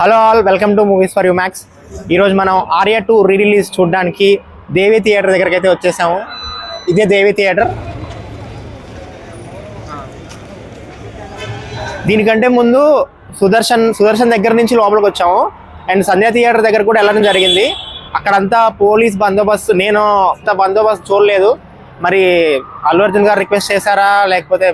Hello all, welcome to movies for you max. ఈరోజు మనం Arya 2 re release చూడడానికి దేవి theatre దగ్గరికి అయితే వచ్చేసాము. ఇదే దేవి థియేటర్. దీనికంటే ముందు సుదర్శన్ దగ్గర నుంచి లోపలికి వచ్చాము. అండ్ సంధ్యా థియేటర్ దగ్గర కూడా వెళ్ళడం జరిగింది. అక్కడంతా పోలీస్ బందోబస్తు, నేను అంత బందోబస్తు చూడలేదు. మరి అల్లు అర్జున్ గారు రిక్వెస్ట్ చేశారా లేకపోతే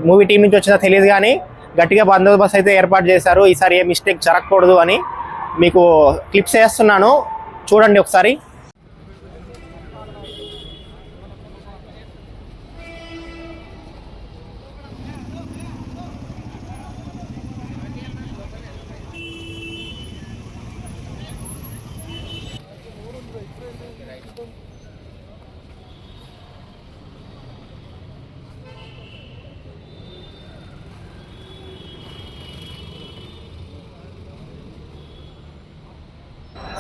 మూవీ టీం నుంచి వచ్చిందా తెలియదు, కానీ గట్టిగా బందోబస్తు అయితే ఏర్పాటు చేశారు. ఈసారి ఏ మిస్టేక్ జరగకూడదు అని మీకు క్లిప్స్ వేస్తున్నాను, చూడండి ఒకసారి.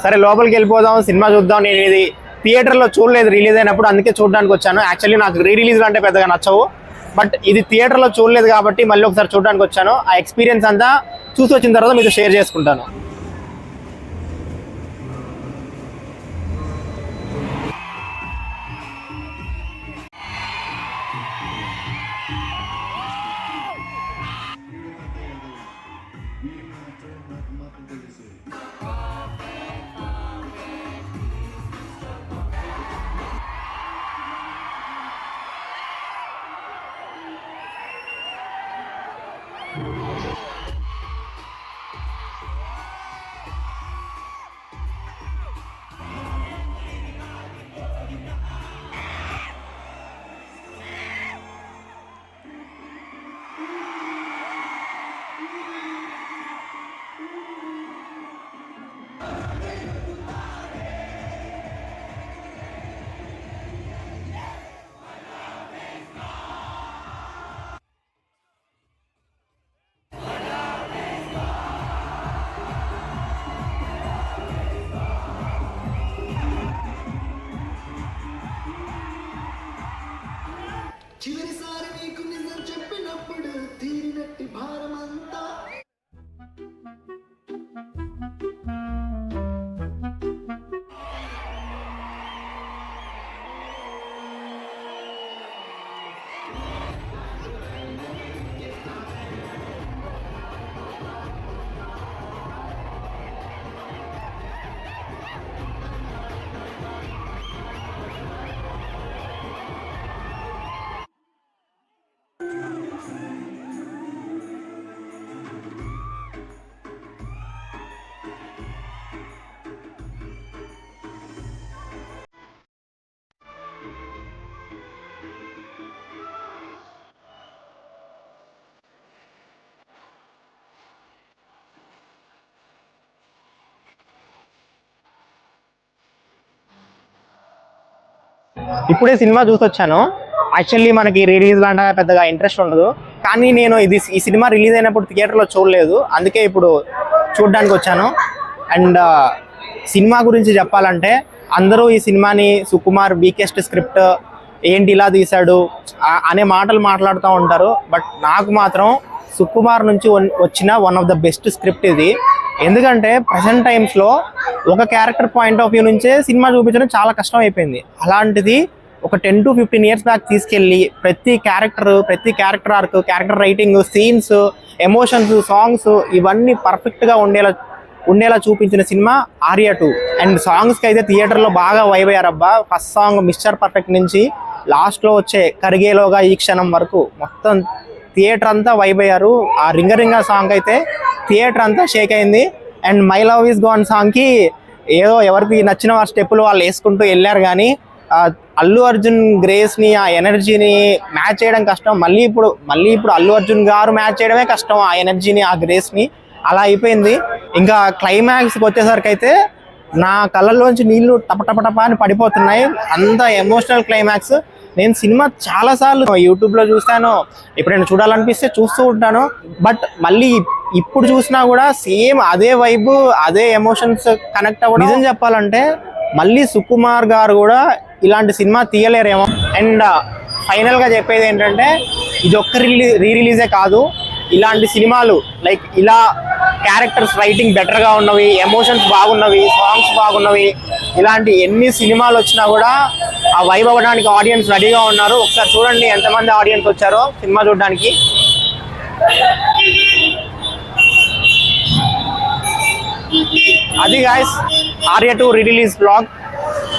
సరే లోపలికి వెళ్ళిపోదాం, సినిమా చూద్దాం. నేను ఇది థియేటర్లో చూడలేదు రిలీజ్ అయినప్పుడు, అందుకే చూడడానికి వచ్చాను. యాక్చువల్లీ నాకు రీ రిలీజ్లు అంటే పెద్దగా నచ్చవు, బట్ ఇది థియేటర్లో చూడలేదు కాబట్టి మళ్ళీ ఒకసారి చూడడానికి వచ్చాను. ఆ ఎక్స్పీరియన్స్ అంతా చూసి వచ్చిన తర్వాత మీతో షేర్ చేసుకుంటాను. చివరిసారి నీకు నిజం చెప్పినప్పుడు తీరినట్టి భారమంతా ఇప్పుడే సినిమా చూసి వచ్చాను. యాక్చువల్లీ మనకి రిలీజ్ లాంటి పెద్దగా ఇంట్రెస్ట్ ఉండదు, కానీ నేను ఈ సినిమా రిలీజ్ అయినప్పుడు థియేటర్లో చూడలేదు, అందుకే ఇప్పుడు చూడడానికి వచ్చాను. అండ్ సినిమా గురించి చెప్పాలంటే అందరూ ఈ సినిమాని సుకుమార్ వీకెస్ట్ స్క్రిప్ట్, ఏంటి ఇలా తీశాడు అనే మాటలు మాట్లాడుతూ ఉంటారు. బట్ నాకు మాత్రం సుకుమార్ నుంచి వచ్చిన one of the best script ఇది. ఎందుకంటే ప్రజెంట్ టైమ్స్లో ఒక క్యారెక్టర్ పాయింట్ ఆఫ్ వ్యూ నుంచే సినిమా చూపించడం చాలా కష్టం అయిపోయింది. అలాంటిది ఒక 10 to 15 years బ్యాక్ తీసుకెళ్ళి ప్రతి character arc, character writing, scenes, emotions, songs ఇవన్నీ పర్ఫెక్ట్గా ఉండేలా చూపించిన సినిమా ఆర్యా 2. అండ్ సాంగ్స్కి అయితే థియేటర్లో బాగా వైబ్ అయ్యారబ్బా. ఫస్ట్ సాంగ్ మిస్టర్ పర్ఫెక్ట్ నుంచి లాస్ట్లో వచ్చే కరిగేలోగా ఈ క్షణం వరకు మొత్తం థియేటర్ అంతా వైబ్ అయ్యారు. ఆ రింగ సాంగ్ అయితే థియేటర్ అంతా షేక్ అయింది. And my love is gone సాంగ్కి ఏదో ఎవరికి నచ్చిన వారి స్టెప్పులు వాళ్ళు వేసుకుంటూ వెళ్ళారు, కానీ అల్లు అర్జున్ గ్రేస్ని, ఆ ఎనర్జీని మ్యాచ్ చేయడం కష్టం. మళ్ళీ ఇప్పుడు అల్లు అర్జున్ గారు మ్యాచ్ చేయడమే కష్టం, ఆ ఎనర్జీని, ఆ గ్రేస్ని. అలా అయిపోయింది. ఇంకా క్లైమాక్స్కి వచ్చేసరికి అయితే నా కళ్ళల్లోంచి నీళ్లు టపటపటప అని పడిపోతున్నాయి, అంత ఎమోషనల్ క్లైమాక్స్. నేను సినిమా చాలాసార్లు యూట్యూబ్లో చూస్తాను, ఎప్పుడైనా చూడాలనిపిస్తే చూస్తూ ఉంటాను. బట్ మళ్ళీ ఇప్పుడు చూసినా కూడా సేమ్ అదే వైబ్, అదే ఎమోషన్స్ కనెక్ట్ అవ్వడం. నిజం చెప్పాలంటే మళ్ళీ సుకుమార్ గారు కూడా ఇలాంటి సినిమా తీయలేరేమో. అండ్ ఫైనల్గా చెప్పేది ఏంటంటే ఇది ఒక్క రీ రిలీజే కాదు, ఇలాంటి సినిమాలు లైక్ ఇలా క్యారెక్టర్స్ రైటింగ్ బెటర్గా ఉన్నవి, ఎమోషన్స్ బాగున్నవి, సాంగ్స్ బాగున్నవి, ఇలాంటి ఎన్ని సినిమాలు వచ్చినా కూడా ఆ వైబ్ అవ్వడానికి ఆడియన్స్ రెడీగా ఉన్నారు. ఒకసారి చూడండి ఎంతమంది ఆడియన్స్ వచ్చారో సినిమా చూడడానికి. అది guys Arya 2 release blog.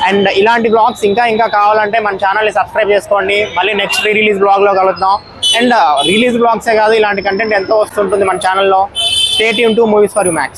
And ఇలాంటి బ్లాగ్స్ ఇంకా కావాలంటే మన ఛానల్ని సబ్స్క్రైబ్ చేసుకోండి. మళ్ళీ నెక్స్ట్ రిలీజ్ బ్లాగ్లో కలుద్దాం. అండ్ రిలీజ్ బ్లాగ్సే కాదు, ఇలాంటి కంటెంట్ ఎంతో వస్తుంటుంది మన ఛానల్లో. Stay tune to movies for you max.